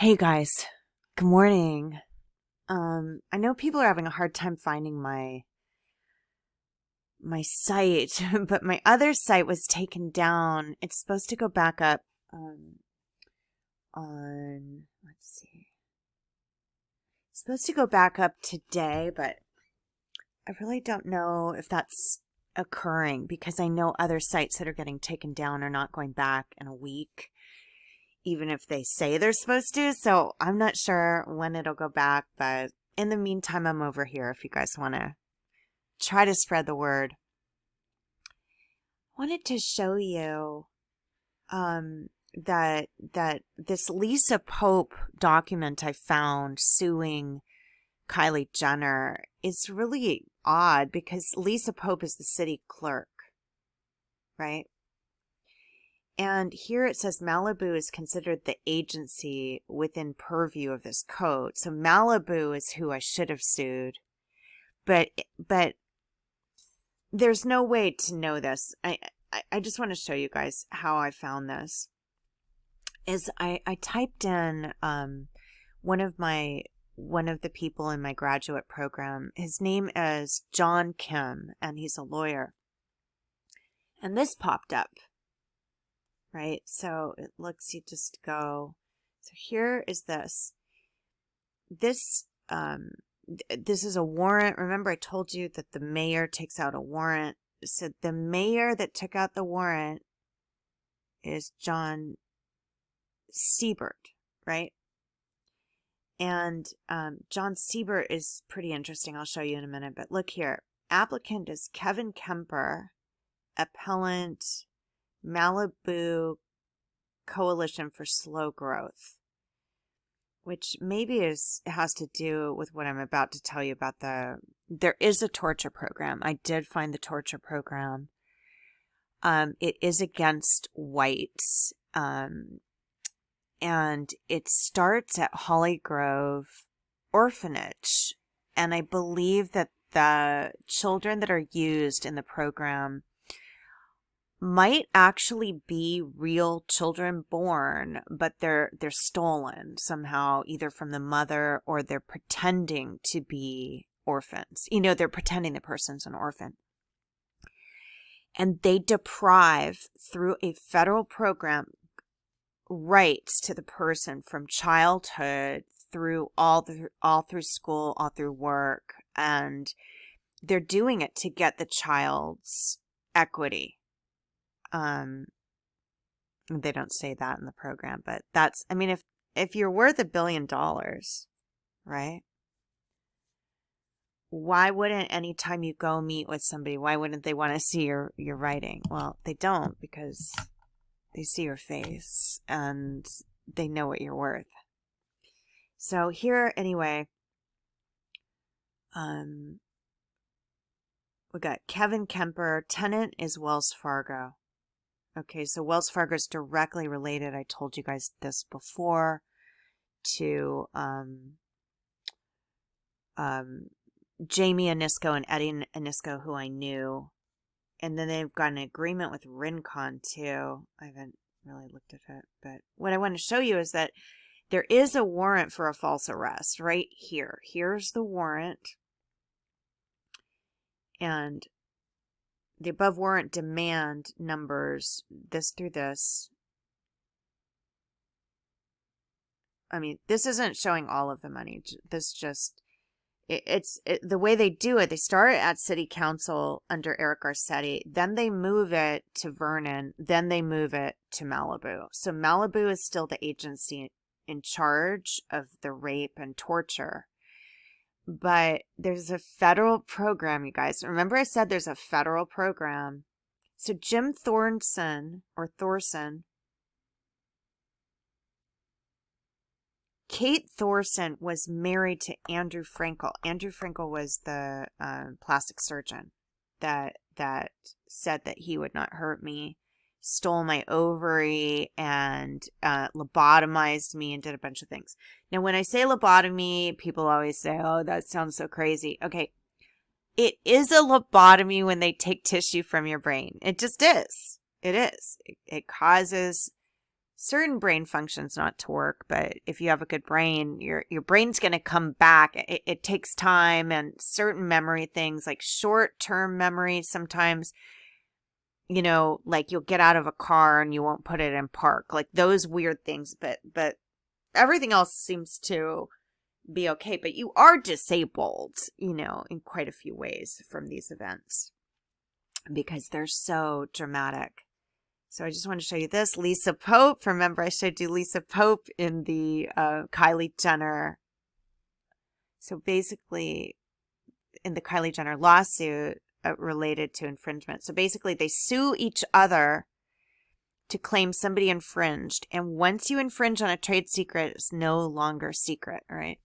Hey guys, good morning. I know people are having a hard time finding my site, but my other site was taken down. It's supposed to go back up on let's see. It's supposed to go back up today, but I really don't know if that's occurring because I know other sites that are getting taken down are not going back in a week, even if they say they're supposed to. So I'm not sure when it'll go back, but in the meantime, I'm over here if you guys want to try to spread the word. I wanted to show you that this Lisa Pope document I found suing Kylie Jenner is really odd because Lisa Pope is the city clerk, right? And here it says Malibu is considered the agency within purview of this code. So Malibu is who I should have sued. But there's no way to know this. I just want to show you guys how I found this. I typed in one of the people in my graduate program. His name is John Kim, and he's a lawyer. And this popped up. Right? So it looks, you just go. So here is this. This is a warrant. Remember I told you that the mayor takes out a warrant. So the mayor that took out the warrant is John Sibert, right? And John Sibert is pretty interesting. I'll show you in a minute. But look here. Applicant is Kevin Kemper, appellant Malibu Coalition for Slow Growth, which maybe has to do with what I'm about to tell you about there is a torture program. I did find the torture program. It is against whites. And it starts at Holly Grove Orphanage. And I believe that the children that are used in the program might actually be real children born, but they're stolen somehow, either from the mother or they're pretending to be orphans. They're pretending the person's an orphan. And they deprive, through a federal program, rights to the person from childhood through all through school, all through work, and they're doing it to get the child's equity. They don't say that in the program, but that's, if you're worth $1 billion, right? Why wouldn't anytime you go meet with somebody, why wouldn't they want to see your writing? Well, they don't, because they see your face and they know what you're worth. So here, anyway, we got Kevin Kemper. Tenant is Wells Fargo. Okay, so Wells Fargo is directly related, I told you guys this before, to Jamie Anisco and Eddie Anisco, who I knew. And then they've got an agreement with Rincon, too. I haven't really looked at it. But what I want to show you is that there is a warrant for a false arrest right here. Here's the warrant. And the above warrant demand numbers this through this. This isn't showing all of the money. This just, it's the way they do it. They start at city council under Eric Garcetti. Then they move it to Vernon. Then they move it to Malibu. So Malibu is still the agency in charge of the rape and torture. But there's a federal program, you guys. Remember I said there's a federal program. So Jim Thorson, Kate Thorson was married to Andrew Frankel. Andrew Frankel was the plastic surgeon that said that he would not hurt me, stole my ovary, and lobotomized me and did a bunch of things. Now, when I say lobotomy, people always say, oh, that sounds so crazy. Okay, it is a lobotomy when they take tissue from your brain. It just is. It is. It causes certain brain functions not to work, but if you have a good brain, your brain's going to come back. It takes time, and certain memory things like short-term memory sometimes, like you'll get out of a car and you won't put it in park, like those weird things, but everything else seems to be okay. But you are disabled, in quite a few ways from these events because they're so dramatic. So I just want to show you this. Lisa Pope. Remember, I showed you Lisa Pope in the Kylie Jenner. So basically, in the Kylie Jenner lawsuit related to infringement. So basically, they sue each other to claim somebody infringed. And once you infringe on a trade secret, it's no longer secret, right?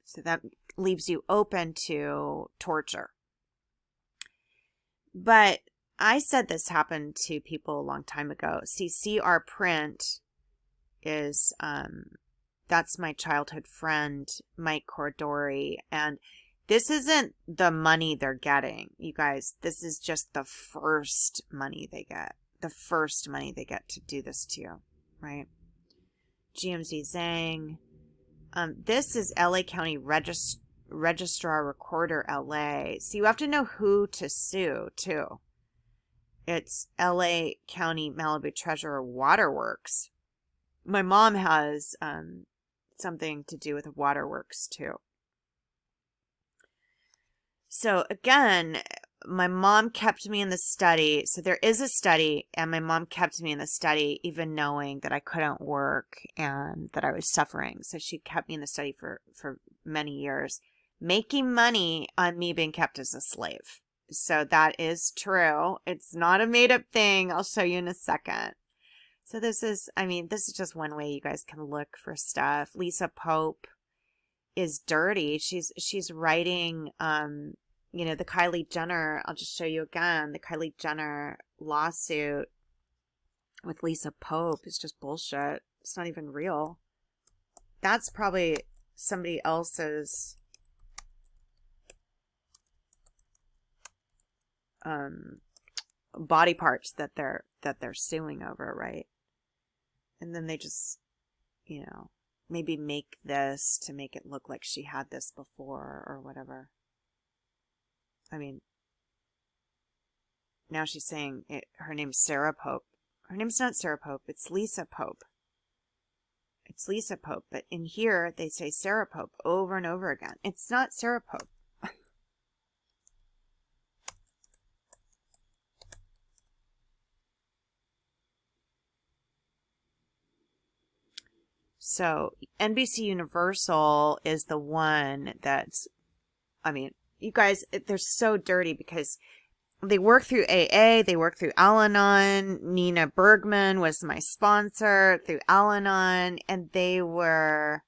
So that leaves you open to torture. But I said this happened to people a long time ago. See, CR Print is, that's my childhood friend, Mike Cordori. And this isn't the money they're getting, you guys. This is just the first money they get. The first money they get to do this to you, right? GMZ Zhang. This is LA County Registrar Recorder LA. So you have to know who to sue, too. It's LA County Malibu Treasurer Waterworks. My mom has something to do with Waterworks too. So again, my mom kept me in the study. So there is a study, and my mom kept me in the study even knowing that I couldn't work and that I was suffering. So she kept me in the study for many years, making money on me being kept as a slave. So that is true. It's not a made up thing. I'll show you in a second. So this is just one way you guys can look for stuff. Lisa Pope is dirty. She's writing, the Kylie Jenner. I'll just show you again. The Kylie Jenner lawsuit with Lisa Pope is just bullshit. It's not even real. That's probably somebody else's body parts that they're suing over, right? And then they just, maybe make this to make it look like she had this before or whatever. I mean, now she's saying her name's Sarah Pope. Her name's not Sarah Pope, it's Lisa Pope. It's Lisa Pope, but in here they say Sarah Pope over and over again. It's not Sarah Pope. So NBC Universal is the one that's, you guys, they're so dirty because they work through AA, they work through Al-Anon. Nina Bergman was my sponsor through Al-Anon, and they were,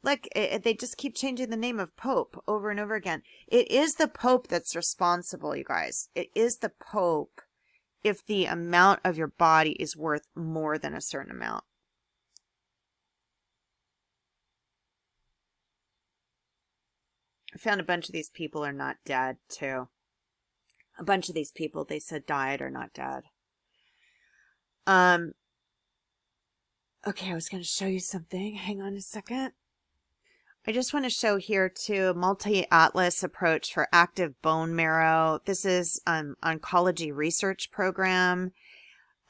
they just keep changing the name of Pope over and over again. It is the Pope that's responsible, you guys. It is the Pope if the amount of your body is worth more than a certain amount. I found a bunch of these people are not dead, too. A bunch of these people, they said died are not dead. Okay, I was going to show you something. Hang on a second. I just want to show here, too, multi-atlas approach for active bone marrow. This is oncology research program.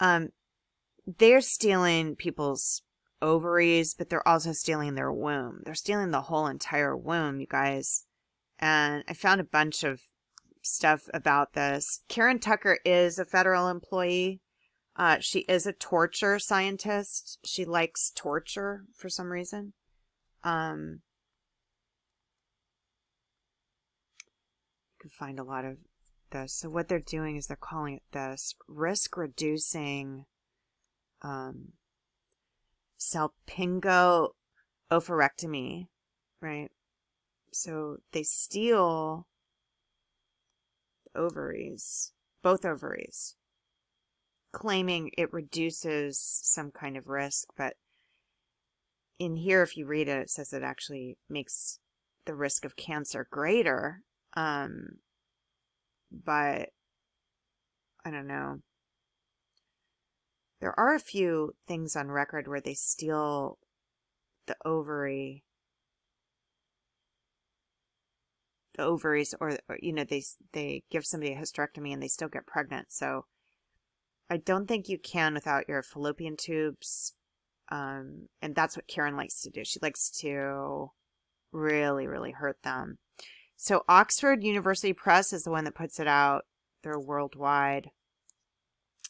They're stealing people's ovaries, but they're also stealing their womb. They're stealing the whole entire womb, you guys. And I found a bunch of stuff about this. Karen Tucker is a federal employee. She is a torture scientist. She likes torture for some reason. You can find a lot of this. So what they're doing is they're calling it this risk reducing salpingo oophorectomy, right? So they steal ovaries, both ovaries, claiming it reduces some kind of risk. But in here, if you read it, it says it actually makes the risk of cancer greater. But I don't know. There are a few things on record where they steal the ovaries, or they give somebody a hysterectomy and they still get pregnant. So I don't think you can without your fallopian tubes. And that's what Karen likes to do. She likes to really, really hurt them. So Oxford University Press is the one that puts it out. They're worldwide.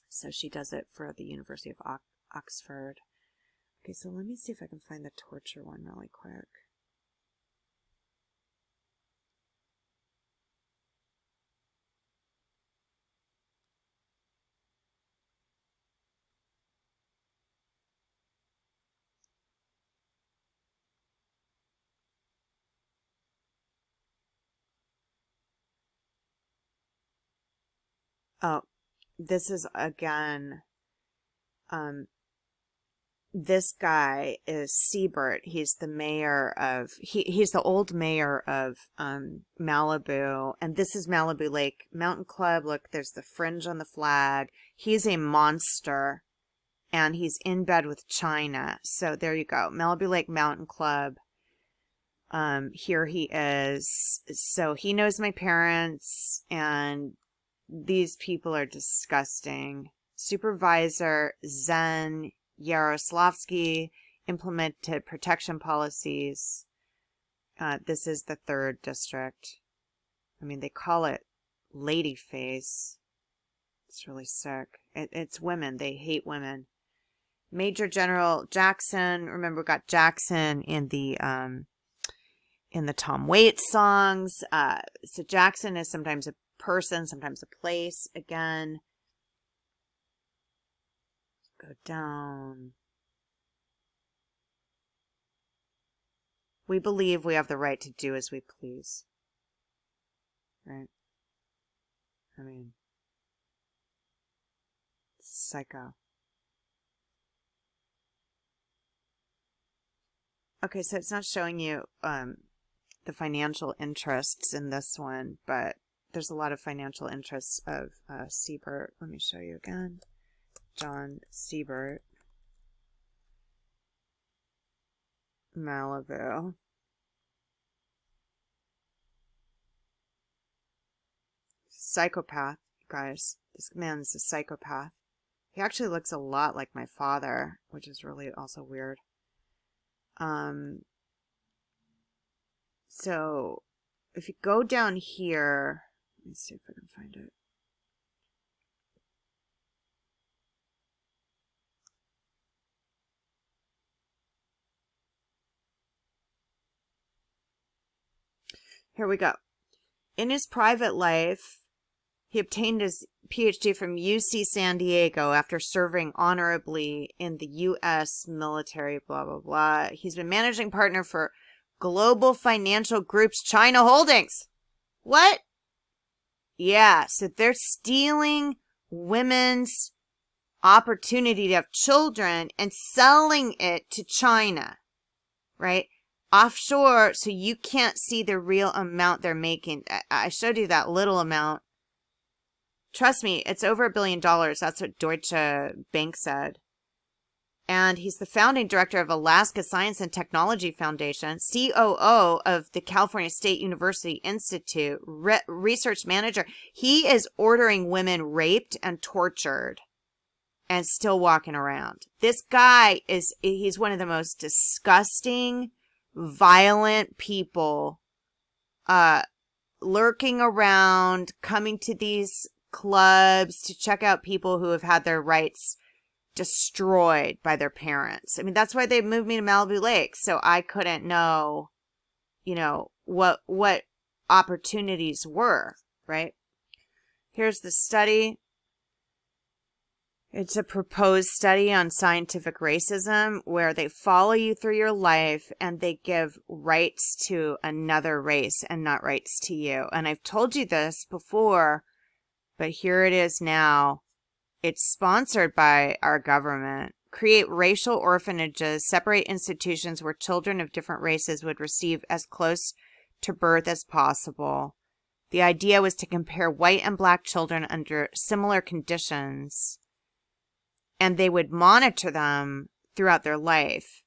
So she does it for the University of Oxford. Okay, so let me see if I can find the torture one really quick. Oh, this is again, this guy is Sibert. He's the mayor of, he's the old mayor of Malibu. And this is Malibu Lake Mountain Club. Look, there's the fringe on the flag. He's a monster. And he's in bed with China. So there you go. Malibu Lake Mountain Club. Here he is. So he knows my parents. And these people are disgusting. Supervisor Zen Yaroslavsky implemented protection policies. This is the 3rd district. I mean, they call it lady face. It's really sick. It's women. They hate women. Major General Jackson. Remember, we got Jackson in the Tom Waits songs. So Jackson is sometimes a person, sometimes a place. Again, go down. We believe we have the right to do as we please. Right? I mean, psycho. Okay, so it's not showing you the financial interests in this one, but there's a lot of financial interests of Sibert. Let me show you again. John Sibert. Malibu. Psychopath, guys. This man is a psychopath. He actually looks a lot like my father, which is really also weird. So if you go down here, let me see if I can find it. Here we go. In his private life, he obtained his PhD from UC San Diego after serving honorably in the U.S. military, blah, blah, blah. He's been managing partner for Global Financial Group's China Holdings. What? Yeah, so they're stealing women's opportunity to have children and selling it to China, right? Offshore, so you can't see the real amount they're making. I showed you that little amount. Trust me, it's over $1 billion. That's what Deutsche Bank said. And he's the founding director of Alaska Science and Technology Foundation, COO of the California State University Institute, research manager. He is ordering women raped and tortured and still walking around. This guy he's one of the most disgusting, violent people lurking around, coming to these clubs to check out people who have had their rights destroyed by their parents. I mean, that's why they moved me to Malibu Lake, so I couldn't know, what opportunities were, right? Here's the study. It's a proposed study on scientific racism where they follow you through your life and they give rights to another race and not rights to you. And I've told you this before, but here it is now. It's sponsored by our government. Create racial orphanages, separate institutions where children of different races would receive as close to birth as possible. The idea was to compare white and black children under similar conditions and they would monitor them throughout their life.